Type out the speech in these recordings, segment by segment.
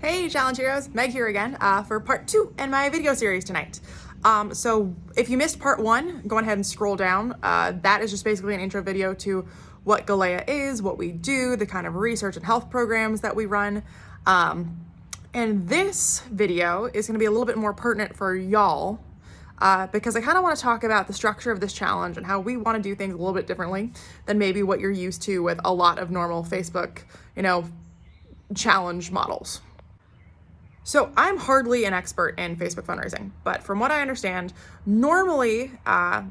Hey Challenge Heroes, Meg here again for part 2 in my video series tonight. So if you missed part 1, go ahead and scroll down. That is just basically an intro video to what Galea is, what we do, the kind of research and health programs that we run. And this video is going to be a little bit more pertinent for y'all because I kind of want to talk about the structure of this challenge and how we want to do things a little bit differently than maybe what you're used to with a lot of normal Facebook, challenge models. So I'm hardly an expert in Facebook fundraising, but from what I understand, normally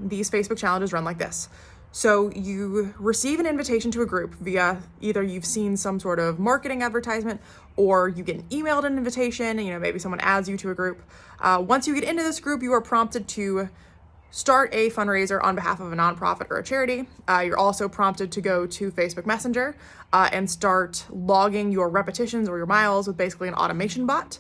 these Facebook challenges run like this. So you receive an invitation to a group via either you've seen some sort of marketing advertisement or you get emailed an invitation, maybe someone adds you to a group. Once you get into this group, you are prompted to start a fundraiser on behalf of a nonprofit or a charity. You're also prompted to go to Facebook Messenger and start logging your repetitions or your miles with basically an automation bot.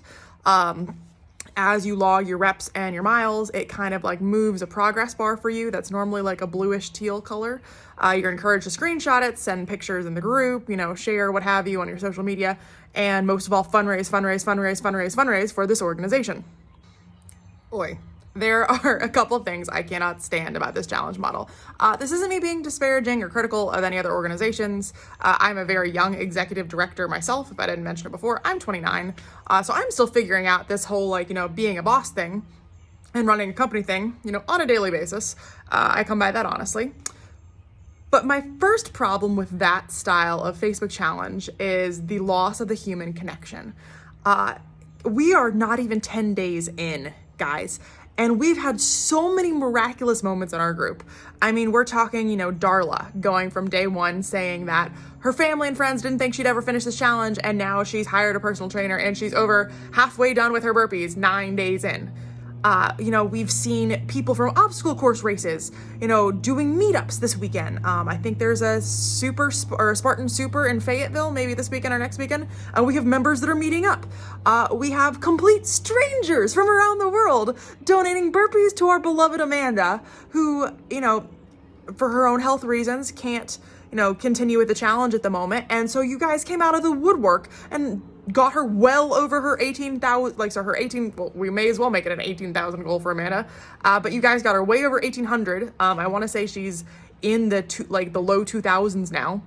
As you log your reps and your miles, it kind of like moves a progress bar for you that's normally like a bluish teal color. You're encouraged to screenshot it, send pictures in the group, share what have you on your social media, and most of all, fundraise for this organization. Oi. There are a couple of things I cannot stand about this challenge model. This isn't me being disparaging or critical of any other organizations. I'm a very young executive director myself, if I didn't mention it before. I'm 29, so I'm still figuring out this whole, being a boss thing and running a company thing, on a daily basis. I come by that honestly. But my first problem with that style of Facebook challenge is the loss of the human connection. We are not even 10 days in, guys. And we've had so many miraculous moments in our group. I mean, we're talking, Darla going from day one saying that her family and friends didn't think she'd ever finish this challenge, and now she's hired a personal trainer and she's over halfway done with her burpees 9 days in. We've seen people from obstacle course races, doing meetups this weekend. I think there's a Spartan Super in Fayetteville, maybe this weekend or next weekend. We have members that are meeting up. We have complete strangers from around the world donating burpees to our beloved Amanda, who, for her own health reasons can't, continue with the challenge at the moment. And so you guys came out of the woodwork and got her well over her 18,000, we may as well make it an 18,000 goal for Amanda. But you guys got her way over 1,800. I want to say she's in the low 2,000s now.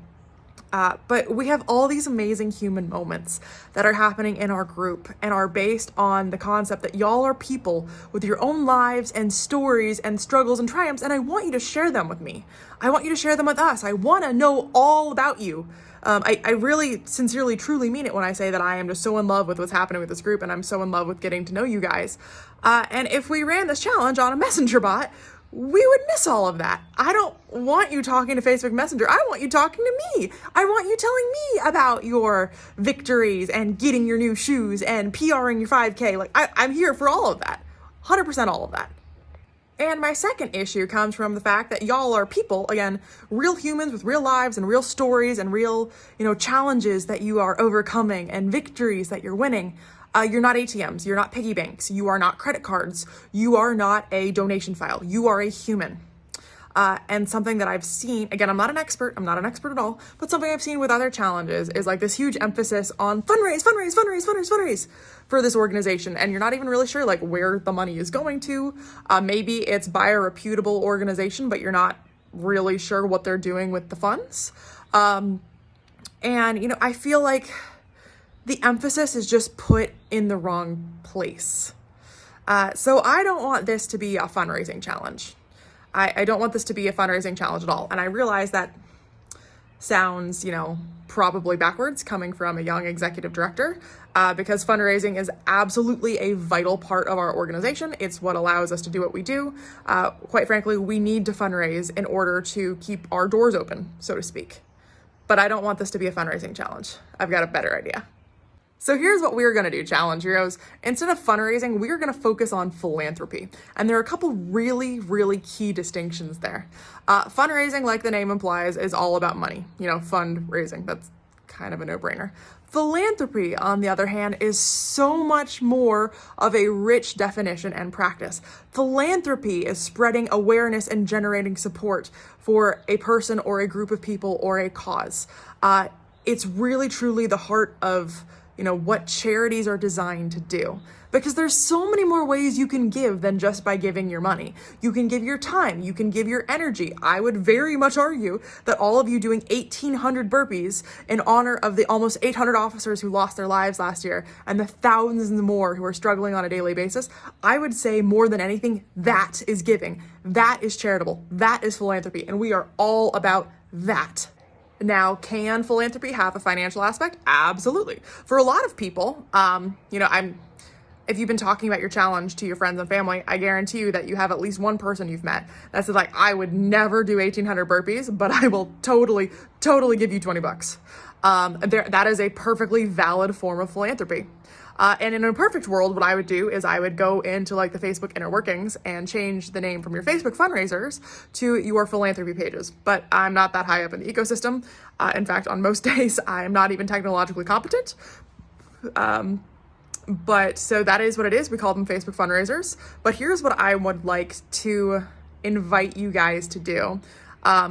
But we have all these amazing human moments that are happening in our group and are based on the concept that y'all are people with your own lives and stories and struggles and triumphs, and I want you to share them with me. I want you to share them with us. I want to know all about you. I really sincerely, truly mean it when I say that I am just so in love with what's happening with this group, and I'm so in love with getting to know you guys. And if we ran this challenge on a messenger bot, we would miss all of that. I don't want you talking to Facebook Messenger. I want you talking to me. I want you telling me about your victories and getting your new shoes and PRing your 5K. I'm here for all of that. 100% all of that. And my second issue comes from the fact that y'all are people, again, real humans with real lives and real stories and real, challenges that you are overcoming and victories that you're winning. You're not ATMs, you're not piggy banks, you are not credit cards, you are not a donation file, you are a human. And something that I've seen, again, I'm not an expert at all, but something I've seen with other challenges is this huge emphasis on fundraise for this organization. And you're not even really sure where the money is going to. Maybe it's by a reputable organization, but you're not really sure what they're doing with the funds. I feel like the emphasis is just put in the wrong place. So I don't want this to be a fundraising challenge. I don't want this to be a fundraising challenge at all. And I realize that sounds, probably backwards coming from a young executive director, because fundraising is absolutely a vital part of our organization. It's what allows us to do what we do. Quite frankly, we need to fundraise in order to keep our doors open, so to speak. But I don't want this to be a fundraising challenge. I've got a better idea. So here's what we're going to do, Challenge Heroes. Instead of fundraising, we're going to focus on philanthropy. And there are a couple really, really key distinctions there. Fundraising, like the name implies, is all about money. Fundraising, that's kind of a no-brainer. Philanthropy, on the other hand, is so much more of a rich definition and practice. Philanthropy is spreading awareness and generating support for a person or a group of people or a cause. It's really, truly the heart of what charities are designed to do. Because there's so many more ways you can give than just by giving your money. You can give your time, you can give your energy. I would very much argue that all of you doing 1,800 burpees in honor of the almost 800 officers who lost their lives last year and the thousands more who are struggling on a daily basis, I would say more than anything, that is giving. That is charitable. That is philanthropy. And we are all about that. Now, can philanthropy have a financial aspect? Absolutely. For a lot of people, if you've been talking about your challenge to your friends and family, I guarantee you that you have at least one person you've met that said, like, I would never do 1,800 burpees, but I will totally give you $20. That is a perfectly valid form of philanthropy. And in a perfect world, what I would do is I would go into like the Facebook inner workings and change the name from your Facebook fundraisers to your philanthropy pages. But I'm not that high up in the ecosystem. In fact, on most days, I am not even technologically competent. But so that is what it is. We call them Facebook fundraisers. But here's what I would like to invite you guys to do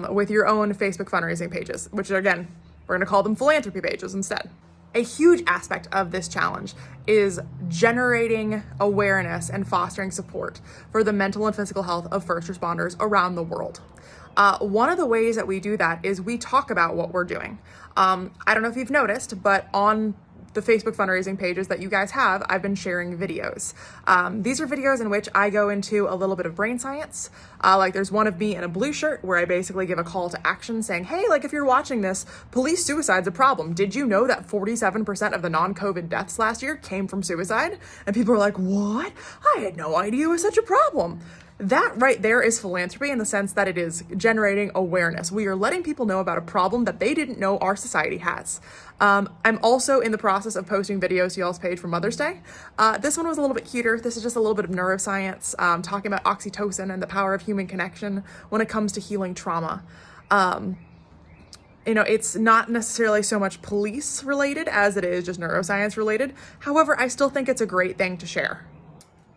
with your own Facebook fundraising pages, which again, we're going to call them philanthropy pages instead. A huge aspect of this challenge is generating awareness and fostering support for the mental and physical health of first responders around the world. One of the ways that we do that is we talk about what we're doing. I don't know if you've noticed, but on the Facebook fundraising pages that you guys have, I've been sharing videos. These are videos in which I go into a little bit of brain science. Like there's one of me in a blue shirt where I basically give a call to action saying, hey, like if you're watching this, police suicide's a problem. Did you know that 47% of the non-COVID deaths last year came from suicide? And people are like, what? I had no idea it was such a problem. That right there is philanthropy in the sense that it is generating awareness. We are letting people know about a problem that they didn't know our society has. I'm also in the process of posting videos to y'all's page for Mother's Day. This one was a little bit cuter. This is just a little bit of neuroscience, talking about oxytocin and the power of human connection when it comes to healing trauma. It's not necessarily so much police related as it is just neuroscience related. However, I still think it's a great thing to share.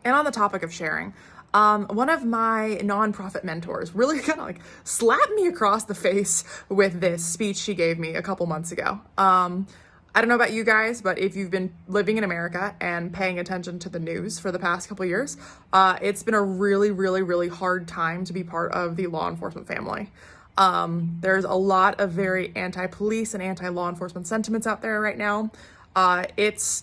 And on the topic of sharing, one of my nonprofit mentors really kind of like slapped me across the face with this speech she gave me a couple months ago. I don't know about you guys, but if you've been living in America and paying attention to the news for the past couple years, it's been a really, really, really hard time to be part of the law enforcement family. There's a lot of very anti-police and anti-law enforcement sentiments out there right now. It's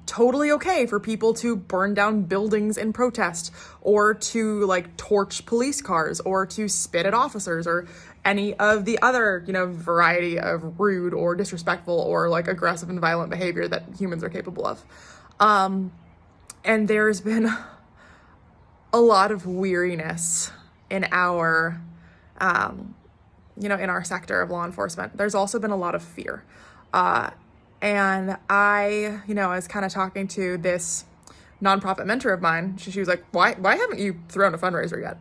totally okay for people to burn down buildings in protest or to like torch police cars or to spit at officers or any of the other, variety of rude or disrespectful or like aggressive and violent behavior that humans are capable of. And there's been a lot of weariness in our, in our sector of law enforcement. There's also been a lot of fear. And I, was kind of talking to this nonprofit mentor of mine. She was like, why haven't you thrown a fundraiser yet?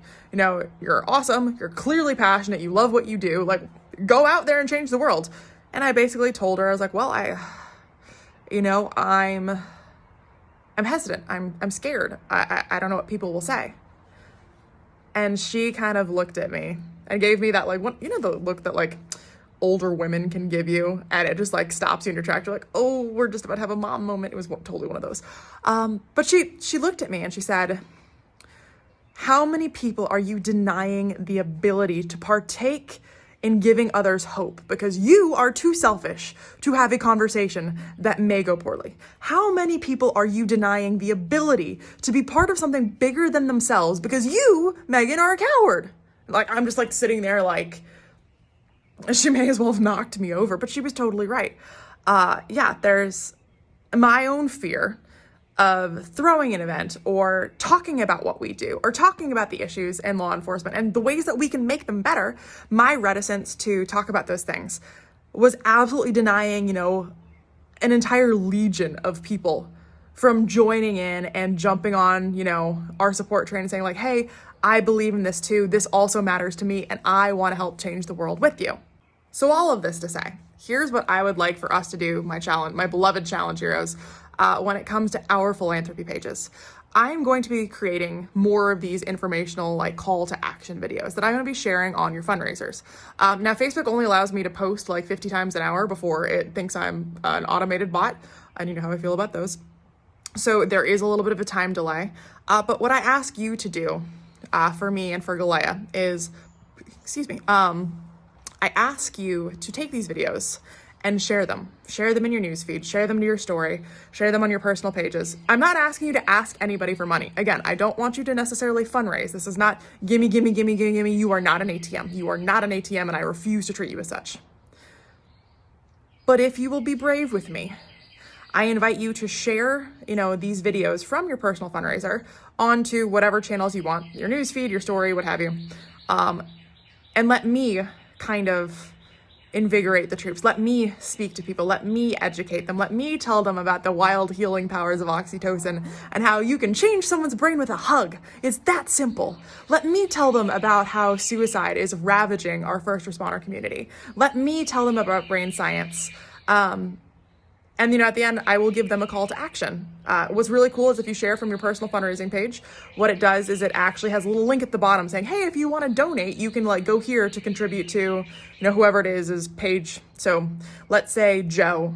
You're awesome. You're clearly passionate. You love what you do. Like, go out there and change the world. And I basically told her, I was like, well, I'm hesitant. I'm scared. I don't know what people will say. And she kind of looked at me and gave me that, like, the look that, like, older women can give you, and it just like stops you in your tracks. You're like, oh, we're just about to have a mom moment. It was totally one of those. But she looked at me and she said, how many people are you denying the ability to partake in giving others hope because you are too selfish to have a conversation that may go poorly? How many people are you denying the ability to be part of something bigger than themselves because you, Megan, are a coward? Like, I'm just like sitting there like, she may as well have knocked me over, but she was totally right. There's my own fear of throwing an event or talking about what we do or talking about the issues in law enforcement and the ways that we can make them better. My reticence to talk about those things was absolutely denying, an entire legion of people from joining in and jumping on, our support train and saying like, hey, I believe in this too. This also matters to me and I want to help change the world with you. So all of this to say, here's what I would like for us to do, my beloved challenge heroes, when it comes to our philanthropy pages. I'm going to be creating more of these informational like call to action videos that I'm going to be sharing on your fundraisers. Now, Facebook only allows me to post like 50 times an hour before it thinks I'm an automated bot. And you know how I feel about those. So there is a little bit of a time delay. But what I ask you to do for me and for Galea is, I ask you to take these videos and share them. Share them in your newsfeed, share them to your story, share them on your personal pages. I'm not asking you to ask anybody for money. Again, I don't want you to necessarily fundraise. This is not gimme, gimme, gimme, gimme, gimme. You are not an ATM. You are not an ATM, and I refuse to treat you as such. But if you will be brave with me, I invite you to share, these videos from your personal fundraiser onto whatever channels you want, your newsfeed, your story, what have you. And let me kind of invigorate the troops. Let me speak to people. Let me educate them. Let me tell them about the wild healing powers of oxytocin and how you can change someone's brain with a hug. It's that simple. Let me tell them about how suicide is ravaging our first responder community. Let me tell them about brain science. And at the end, I will give them a call to action. What's really cool is if you share from your personal fundraising page, what it does is it actually has a little link at the bottom saying, hey, if you want to donate, you can go here to contribute to, whoever it is page. So let's say Joe,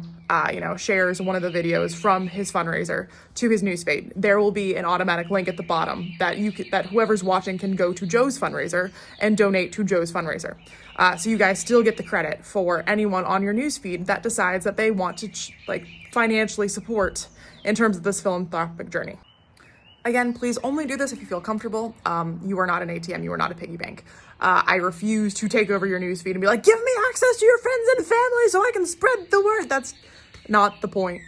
shares one of the videos from his fundraiser to his newsfeed. There will be an automatic link at the bottom that that whoever's watching can go to Joe's fundraiser and donate to Joe's fundraiser. So you guys still get the credit for anyone on your newsfeed that decides that they want to financially support in terms of this philanthropic journey. Again, please only do this if you feel comfortable. You are not an ATM. You are not a piggy bank. I refuse to take over your newsfeed and be like, give me access to your friends and family so I can spread the word. That's not the point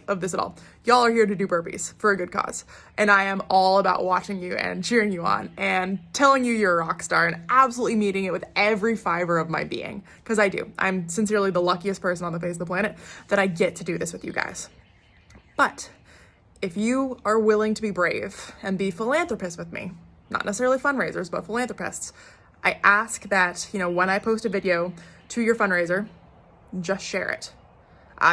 of this at all. Y'all are here to do burpees for a good cause. And I am all about watching you and cheering you on and telling you you're a rock star and absolutely meeting it with every fiber of my being. Because I do. I'm sincerely the luckiest person on the face of the planet that I get to do this with you guys. But if you are willing to be brave and be philanthropists with me, not necessarily fundraisers, but philanthropists, I ask that, when I post a video to your fundraiser, just share it.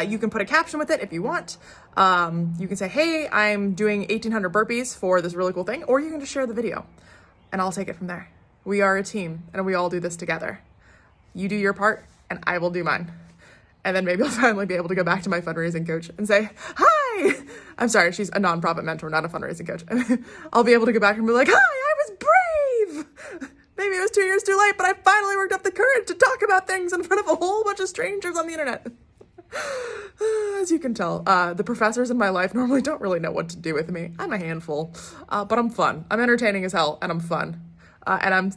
You can put a caption with it if you want. You can say, hey, I'm doing 1,800 burpees for this really cool thing, or you can just share the video and I'll take it from there. We are a team and we all do this together. You do your part and I will do mine. And then maybe I'll finally be able to go back to my fundraising coach and say, hi, I'm sorry, she's a nonprofit mentor, not a fundraising coach. I'll be able to go back and be like, hi, I was brave. Maybe it was 2 years too late, but I finally worked up the courage to talk about things in front of a whole bunch of strangers on the internet. As you can tell, the professors in my life normally don't really know what to do with me. I'm a handful, but I'm fun. I'm entertaining as hell, and I'm fun. And I'm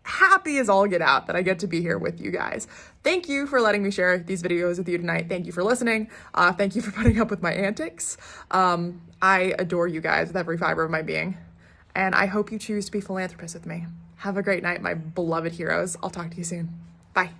happy as all get out that I get to be here with you guys. Thank you for letting me share these videos with you tonight. Thank you for listening. Thank you for putting up with my antics. I adore you guys with every fiber of my being, and I hope you choose to be philanthropists with me. Have a great night, my beloved heroes. I'll talk to you soon. Bye.